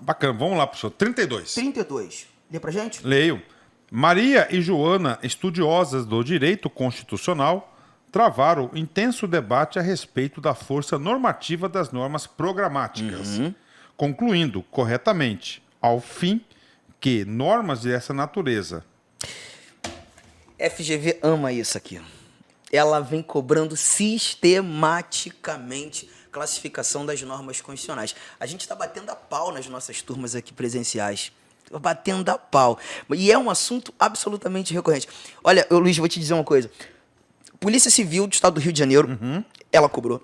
Bacana, vamos lá, professor. 32. 32. Lê pra gente? Leio. Maria e Joana, estudiosas do direito constitucional, travaram intenso debate a respeito da força normativa das normas programáticas, concluindo corretamente, ao fim, que normas dessa natureza... FGV ama isso aqui. Ela vem cobrando sistematicamente classificação das normas constitucionais. A gente está batendo a pau nas nossas turmas aqui presenciais. Batendo a pau. E é um assunto absolutamente recorrente. Olha, Luiz, vou te dizer uma coisa. Polícia Civil do Estado do Rio de Janeiro, ela cobrou.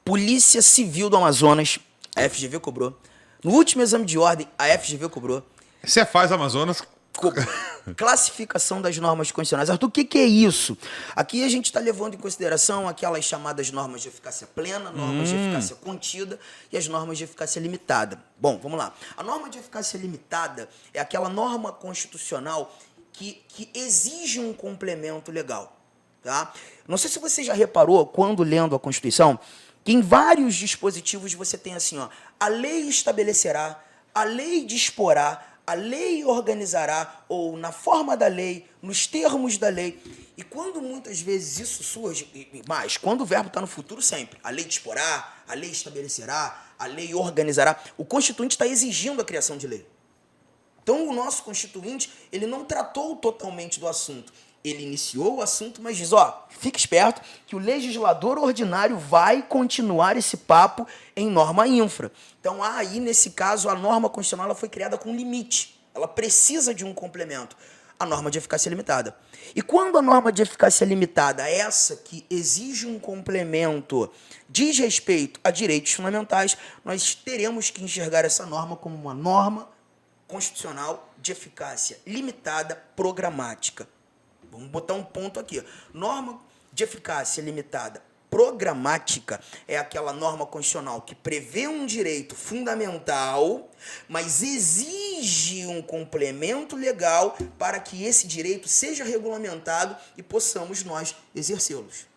Polícia Civil do Amazonas, a FGV cobrou. No último exame de ordem, a FGV cobrou. Cefaz Amazonas... Classificação das normas constitucionais. Arthur, o que é isso? Aqui a gente está levando em consideração aquelas chamadas normas de eficácia plena, normas de eficácia contida e as normas de eficácia limitada. Bom, vamos lá. A norma de eficácia limitada é aquela norma constitucional que exige um complemento legal. Tá? Não sei se você já reparou, quando lendo a Constituição, que em vários dispositivos você tem assim, ó, a lei estabelecerá, a lei disporá, a lei organizará, ou na forma da lei, nos termos da lei. E quando muitas vezes isso surge, mas quando o verbo está no futuro sempre, a lei disporá, a lei estabelecerá, a lei organizará, o Constituinte está exigindo a criação de lei. Então o nosso Constituinte, ele não tratou totalmente do assunto. Ele iniciou o assunto, mas diz, ó, fique esperto que o legislador ordinário vai continuar esse papo em norma infra. Então, aí, nesse caso, a norma constitucional ela foi criada com limite. Ela precisa de um complemento. A norma de eficácia limitada. E quando a norma de eficácia limitada, essa que exige um complemento, diz respeito a direitos fundamentais, nós teremos que enxergar essa norma como uma norma constitucional de eficácia limitada programática. Vamos botar um ponto aqui. Norma de eficácia limitada programática é aquela norma constitucional que prevê um direito fundamental, mas exige um complemento legal para que esse direito seja regulamentado e possamos nós exercê-los.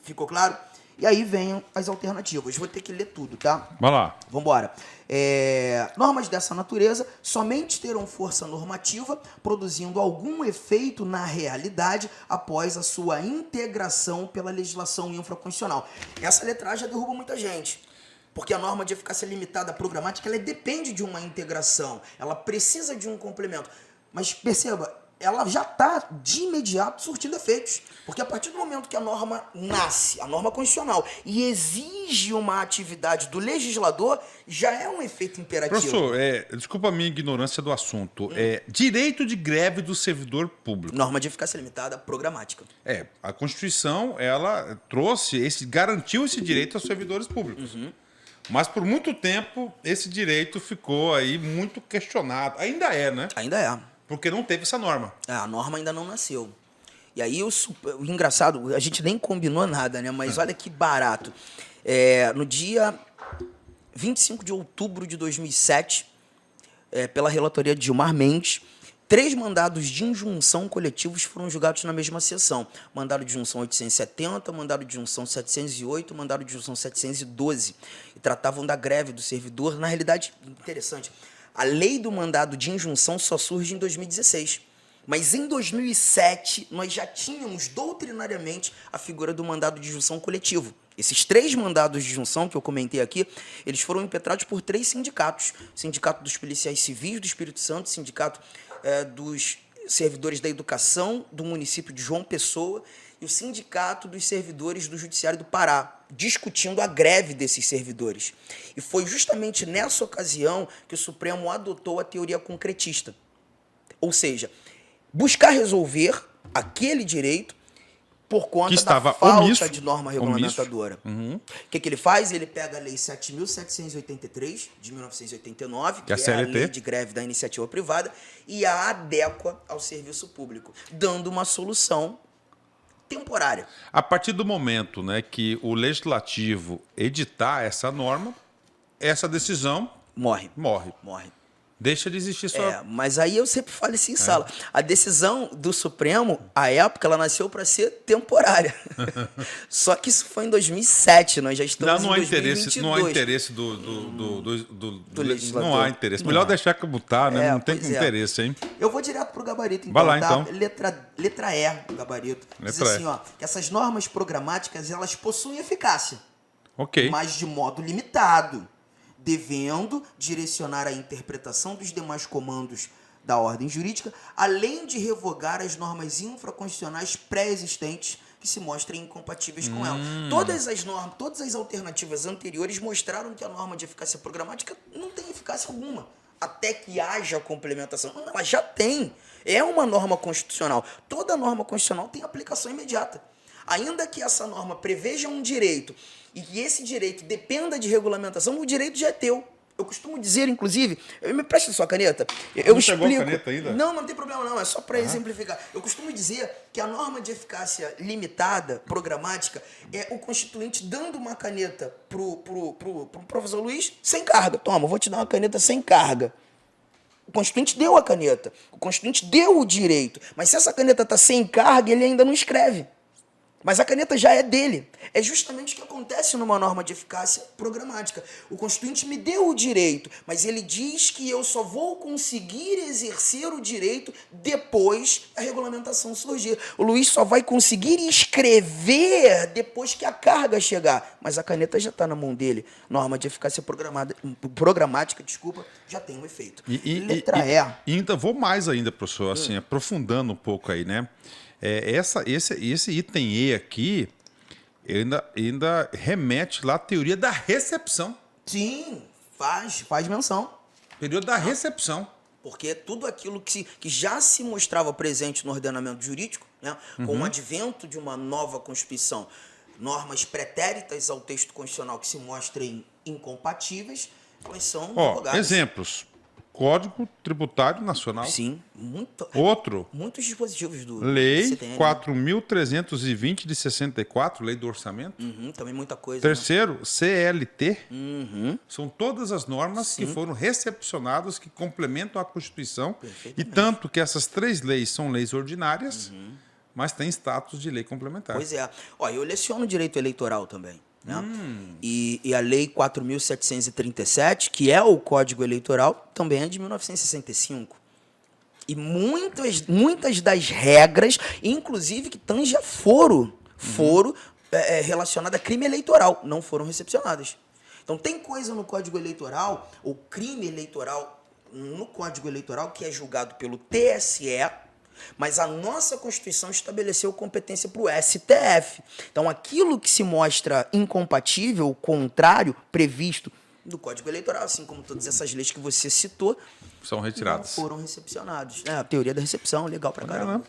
Ficou claro? E aí vem as alternativas. Vou ter que ler tudo, tá? Vai lá. Vamos embora. Normas dessa natureza somente terão força normativa, produzindo algum efeito na realidade após a sua integração pela legislação infraconstitucional. Essa letragem já derruba muita gente. Porque a norma de eficácia limitada programática ela depende de uma integração. Ela precisa de um complemento. Mas perceba, ela já está de imediato surtindo efeitos. Porque a partir do momento que a norma nasce, a norma constitucional, e exige uma atividade do legislador, já é um efeito imperativo. Professor, desculpa a minha ignorância do assunto. Direito de greve do servidor público. Norma de eficácia limitada programática. A Constituição, ela garantiu esse direito aos servidores públicos. Mas por muito tempo, esse direito ficou aí muito questionado. Ainda é, né? Ainda é. Porque não teve essa norma. A norma ainda não nasceu. E aí, o engraçado, a gente nem combinou nada, né? Mas olha que barato. No dia 25 de outubro de 2007, pela relatoria de Gilmar Mendes, 3 mandados de injunção coletivos foram julgados na mesma sessão. Mandado de injunção 870, mandado de injunção 708, mandado de injunção 712. E tratavam da greve do servidor. Na realidade, interessante, a lei do mandado de injunção só surge em 2016. Mas em 2007, nós já tínhamos doutrinariamente a figura do mandado de injunção coletivo. Esses 3 mandados de injunção que eu comentei aqui, eles foram impetrados por 3 sindicatos. Sindicato dos Policiais Civis do Espírito Santo, Sindicato dos Servidores da Educação do município de João Pessoa e o Sindicato dos Servidores do Judiciário do Pará, discutindo a greve desses servidores. E foi justamente nessa ocasião que o Supremo adotou a teoria concretista. Ou seja, buscar resolver aquele direito por conta da falta de norma regulamentadora. O que ele faz? Ele pega a Lei 7.783, de 1989, que é a lei de greve da iniciativa privada, e a adequa ao serviço público, dando uma solução temporária. A partir do momento, né, que o legislativo editar essa norma, essa decisão morre. Deixa de existir só... Mas aí eu sempre falo assim em sala. A decisão do Supremo, à época, ela nasceu para ser temporária. Só que isso foi em 2007, nós já estamos Não há em 2022. interesse, não há interesse do legislador. não há interesse. Melhor deixar como tá, né? Não tem interesse, hein? Eu vou direto pro gabarito, então. Vai lá, tá? então. Letra E do gabarito. Diz Letra assim, E. ó, que essas normas programáticas, elas possuem eficácia, Ok. mas de modo limitado, devendo direcionar a interpretação dos demais comandos da ordem jurídica, além de revogar as normas infraconstitucionais pré-existentes que se mostrem incompatíveis com ela. Todas as normas, todas as alternativas anteriores mostraram que a norma de eficácia programática não tem eficácia alguma, até que haja complementação. Não, ela já tem. É uma norma constitucional. Toda norma constitucional tem aplicação imediata. Ainda que essa norma preveja um direito e que esse direito dependa de regulamentação, o direito já é teu. Eu costumo dizer, inclusive, me presta sua caneta. Eu Não chegou a explico. caneta ainda? Não tem problema não, é só para exemplificar. Eu costumo dizer que a norma de eficácia limitada, programática, é o constituinte dando uma caneta pro professor Luiz sem carga. Toma, vou te dar uma caneta sem carga. O constituinte deu a caneta, o constituinte deu o direito, mas se essa caneta está sem carga, ele ainda não escreve. Mas a caneta já é dele. É justamente o que acontece numa norma de eficácia programática. O constituinte me deu o direito, mas ele diz que eu só vou conseguir exercer o direito depois da regulamentação surgir. O Luiz só vai conseguir escrever depois que a carga chegar. Mas a caneta já está na mão dele. Norma de eficácia programática, já tem um efeito. Letra E. E ainda vou mais ainda, professor, assim, aprofundando um pouco aí, né? Esse item E aqui ainda remete lá à teoria da recepção. Sim, faz menção. Período da recepção. Porque tudo aquilo que já se mostrava presente no ordenamento jurídico, né, com o advento de uma nova Constituição, normas pretéritas ao texto constitucional que se mostrem incompatíveis, elas são revogadas. Exemplos. Código Tributário Nacional. Sim, muitos dispositivos do Lei CTN, 4.320 de 64, Lei do Orçamento. Também muita coisa. Terceiro, CLT. São todas as normas que foram recepcionadas, que complementam a Constituição. E tanto que essas três leis são leis ordinárias, mas têm status de lei complementar. Pois é. Eu leciono direito eleitoral também. Né? E a Lei 4.737, que é o Código Eleitoral, também é de 1965. E muitas das regras, inclusive que tange a foro relacionadas a crime eleitoral, não foram recepcionadas. Então tem coisa no Código Eleitoral, ou crime eleitoral no Código Eleitoral, que é julgado pelo TSE, mas a nossa Constituição estabeleceu competência para o STF. Então, aquilo que se mostra incompatível, contrário, previsto no Código Eleitoral, assim como todas essas leis que você citou, são retiradas. não foram recepcionados. A teoria da recepção, legal pra caramba.